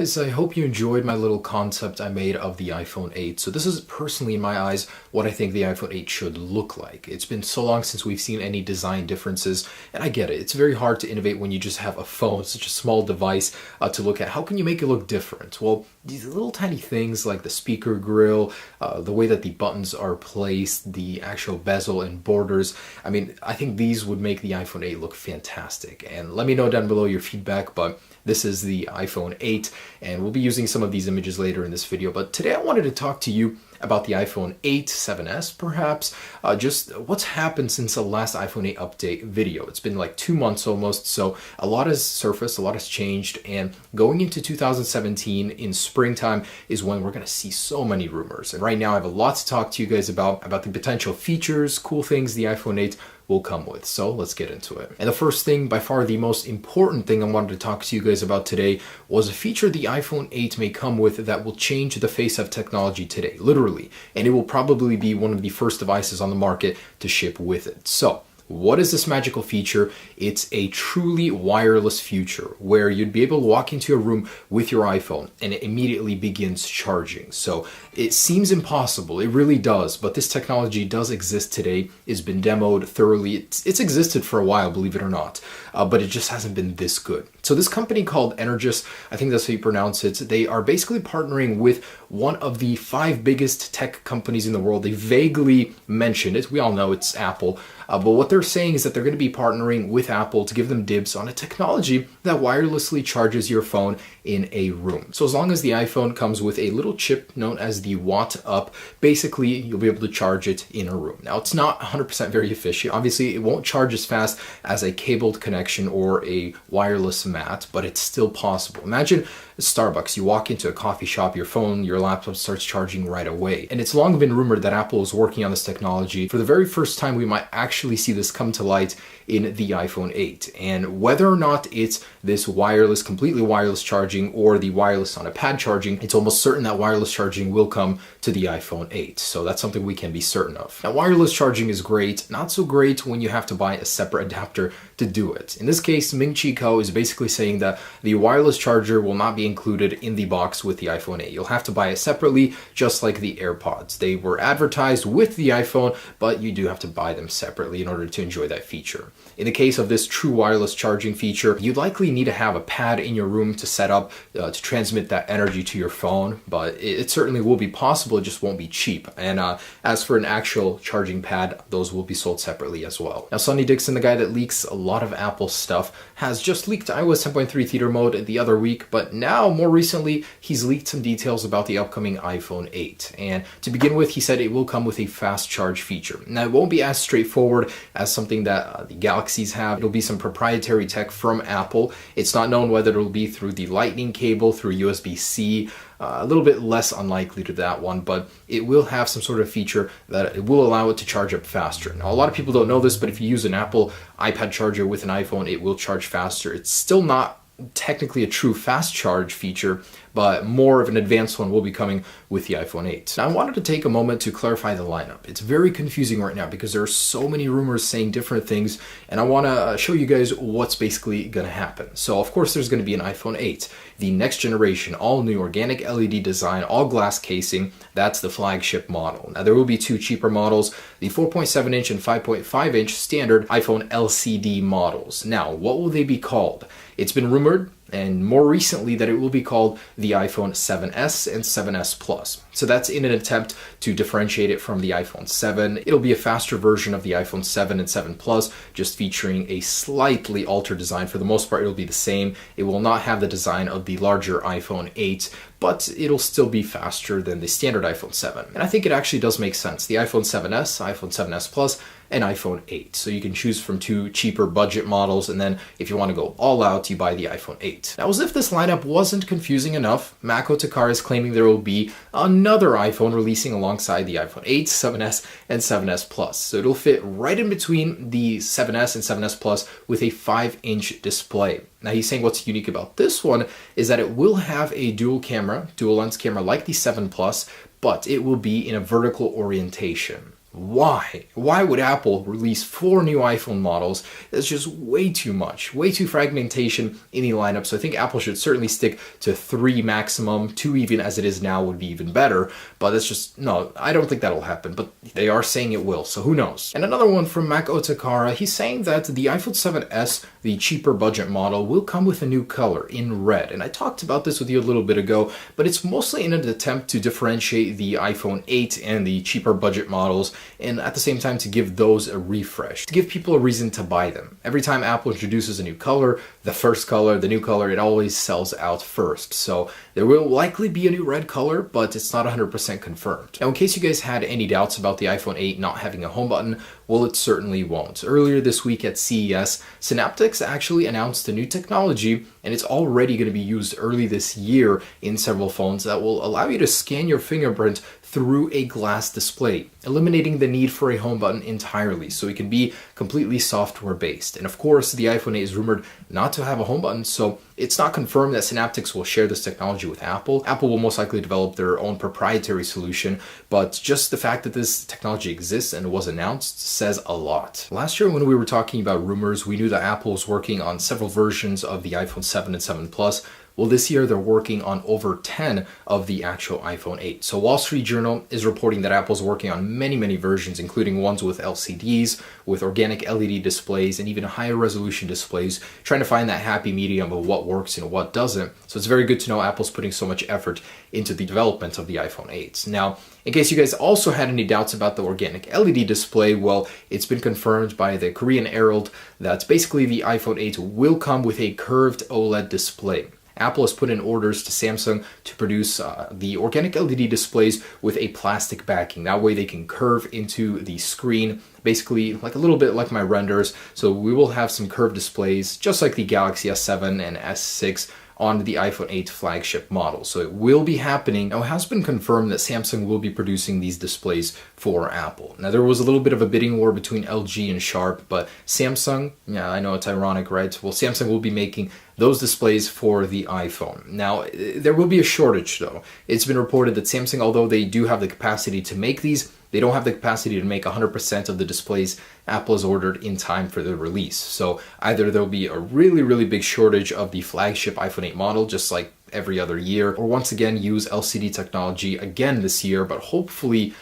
guys, I hope you enjoyed my little concept I made of the iPhone 8. So this is personally, in my eyes, what I think the iPhone 8 should look like. It's been so long since we've seen any design differences, and I get it. It's very hard to innovate when you just have a phone, such a small device to look at. How can you make it look different? Well, these little tiny things like the speaker grill, the way that the buttons are placed, the actual bezel and borders, I think these would make the iPhone 8 look fantastic. And let me know down below your feedback, but this is the iPhone 8, and we'll be using some of these images later in this video. But today I wanted to talk to you about the iPhone 8, 7S perhaps, just what's happened since the last iPhone 8 update video. It's been like 2 months almost, so a lot has surfaced, a lot has changed, and going into 2017 in springtime is when we're going to see so many rumors. And right now I have a lot to talk to you guys about the potential features, cool things the iPhone 8 will come with. So let's get into it. And the first thing, by far the most important thing I wanted to talk to you guys about today, was a feature the iPhone 8 may come with that will change the face of technology today, literally. And it will probably be one of the first devices on the market to ship with it. So what is this magical feature? It's a truly wireless feature where you'd be able to walk into a room with your iPhone and it immediately begins charging. So it seems impossible, it really does, but this technology does exist today. It's been demoed thoroughly. It's existed for a while, believe it or not, but it just hasn't been this good. So this company called Energous, I think that's how you pronounce it, they are basically partnering with one of the 5 biggest tech companies in the world. They vaguely mentioned it. We all know it's Apple. But what they're saying is that they're going to be partnering with Apple to give them dibs on a technology that wirelessly charges your phone in a room. So as long as the iPhone comes with a little chip known as the Watt Up, basically you'll be able to charge it in a room. Now it's not 100% very efficient. Obviously it won't charge as fast as a cabled connection or a wireless mat, but it's still possible. Imagine Starbucks, you walk into a coffee shop, your phone, your laptop starts charging right away. And it's long been rumored that Apple is working on this technology. For the very first time, we might actually see this come to light in the iPhone 8. And whether or not it's this wireless, completely wireless charging or the wireless on a pad charging, it's almost certain that wireless charging will come to the iPhone 8. So that's something we can be certain of. Now, wireless charging is great, not so great when you have to buy a separate adapter to do it. In this case, Ming-Chi Kuo is basically saying that the wireless charger will not be included in the box with the iPhone 8. You'll have to buy it separately, just like the AirPods. They were advertised with the iPhone, but you do have to buy them separately in order to enjoy that feature. In the case of this true wireless charging feature, you'd likely need to have a pad in your room to set up to transmit that energy to your phone, but it certainly will be possible, it just won't be cheap. And as for an actual charging pad, those will be sold separately as well. Now, Sonny Dixon, the guy that leaks a lot of Apple stuff, has just leaked iOS 10.3 theater mode the other week, but now, more recently, he's leaked some details about the upcoming iPhone 8. And to begin with, he said it will come with a fast charge feature. Now, it won't be as straightforward as something that the Galaxies have. It'll be some proprietary tech from Apple. It's not known whether it'll be through the Lightning cable, through USB-C, a little bit less unlikely to that one, but it will have some sort of feature that it will allow it to charge up faster. Now, a lot of people don't know this, but if you use an Apple iPad charger with an iPhone, it will charge faster. It's still not technically a true fast charge feature, but more of an advanced one will be coming with the iPhone 8. Now, I wanted to take a moment to clarify the lineup. It's very confusing right now because there are so many rumors saying different things, and I want to show you guys what's basically going to happen. So, of course, there's going to be an iPhone 8, the next generation, all new organic LED design, all glass casing. That's the flagship model. Now, there will be 2 cheaper models, the 4.7-inch and 5.5-inch standard iPhone LCD models. Now, what will they be called? It's been rumored, and more recently, that it will be called the iPhone 7S and 7S Plus. So that's in an attempt to differentiate it from the iPhone 7. It'll be a faster version of the iPhone 7 and 7 Plus, just featuring a slightly altered design. For the most part, it'll be the same. It will not have the design of the larger iPhone 8, but it'll still be faster than the standard iPhone 7. And I think it actually does make sense. The iPhone 7S, iPhone 7S Plus, and iPhone 8. So you can choose from 2 cheaper budget models, and then if you want to go all out, you buy the iPhone 8. Now, as if this lineup wasn't confusing enough, Mako Takara is claiming there will be another iPhone releasing alongside the iPhone 8, 7S, and 7S Plus. So it'll fit right in between the 7S and 7S Plus with a 5-inch display. Now, he's saying what's unique about this one is that it will have a dual lens camera like the 7 Plus, but it will be in a vertical orientation. Why? Why would Apple release 4 new iPhone models? That's just way too much, way too fragmentation in the lineup. So I think Apple should certainly stick to 3 maximum. 2 even as it is now would be even better. But that's just, no, I don't think that'll happen. But they are saying it will, so who knows? And another one from Mac Otakara, he's saying that the iPhone 7s, the cheaper budget model, will come with a new color in red. And I talked about this with you a little bit ago, but it's mostly in an attempt to differentiate the iPhone 8 and the cheaper budget models, and at the same time to give those a refresh, to give people a reason to buy them. Every time Apple introduces a new color, the new color, it always sells out first. So there will likely be a new red color, but it's not 100% confirmed. Now, in case you guys had any doubts about the iPhone 8 not having a home button, well, it certainly won't. Earlier this week at CES, Synaptics actually announced a new technology, and it's already going to be used early this year in several phones that will allow you to scan your fingerprint through a glass display, eliminating the need for a home button entirely, so it can be completely software based. And of course, the iPhone 8 is rumored not to have a home button, so it's not confirmed that Synaptics will share this technology with Apple. Apple will most likely develop their own proprietary solution, but just the fact that this technology exists and was announced says a lot. Last year when we were talking about rumors, we knew that Apple was working on several versions of the iPhone 7 and 7 Plus. Well, this year they're working on over 10 of the actual iPhone 8. So Wall Street Journal is reporting that Apple's working on many versions, including ones with LCDs, with organic LED displays, and even higher resolution displays, trying to find that happy medium of what works and what doesn't. So it's very good to know Apple's putting so much effort into the development of the iPhone 8. Now, in case you guys also had any doubts about the organic LED display, well, it's been confirmed by the Korean Herald that basically the iPhone 8 will come with a curved OLED display. Apple has put in orders to Samsung to produce the organic LED displays with a plastic backing. That way they can curve into the screen, basically like a little bit like my renders. So we will have some curved displays, just like the Galaxy S7 and S6 on the iPhone 8 flagship model. So it will be happening. Now, it has been confirmed that Samsung will be producing these displays for Apple. Now, there was a little bit of a bidding war between LG and Sharp, but Samsung, yeah, I know it's ironic, right? Well, Samsung will be making those displays for the iPhone. Now, there will be a shortage though. It's been reported that Samsung, although they do have the capacity to make these, they don't have the capacity to make 100% of the displays Apple has ordered in time for the release. So either there'll be a really big shortage of the flagship iPhone 8 model, just like every other year, or once again use LCD technology again this year, but hopefully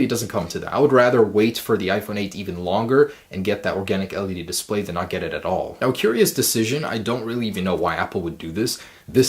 it doesn't come to that. I would rather wait for the iPhone 8 even longer and get that organic LED display than not get it at all. Now, a curious decision. I don't really even know why Apple would do this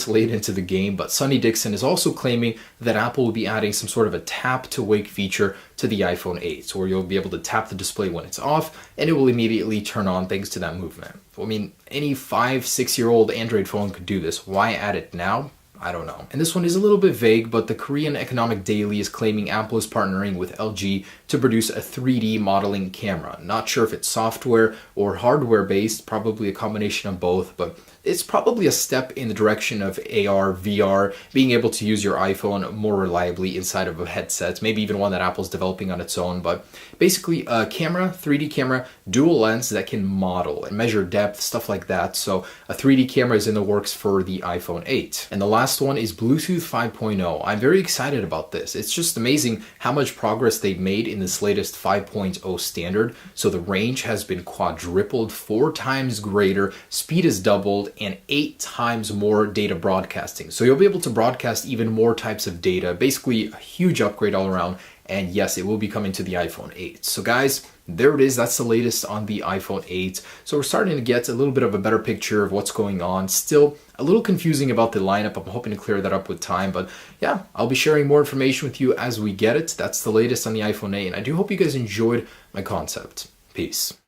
late into the game, but Sonny Dixon is also claiming that Apple will be adding some sort of a tap to wake feature to the iPhone 8, where you'll be able to tap the display when it's off and it will immediately turn on thanks to that movement. I mean, any 5-6-year-old Android phone could do this. Why add it now? I don't know. And this one is a little bit vague, but the Korean Economic Daily is claiming Apple is partnering with LG to produce a 3D modeling camera. Not sure if it's software or hardware based, probably a combination of both, but it's probably a step in the direction of AR, VR, being able to use your iPhone more reliably inside of a headset, maybe even one that Apple's developing on its own. But basically a camera, 3D camera, dual lens that can model and measure depth, stuff like that. So a 3D camera is in the works for the iPhone 8. And the last one is Bluetooth 5.0. I'm very excited about this. It's just amazing how much progress they've made in this latest 5.0 standard. So the range has been quadrupled, 4 times greater, speed is doubled, and 8 times more data broadcasting. So you'll be able to broadcast even more types of data, basically a huge upgrade all around. And yes, it will be coming to the iPhone 8. So guys, there it is. That's the latest on the iPhone 8. So we're starting to get a little bit of a better picture of what's going on. Still a little confusing about the lineup. I'm hoping to clear that up with time. But yeah, I'll be sharing more information with you as we get it. That's the latest on the iPhone 8. And I do hope you guys enjoyed my concept. Peace.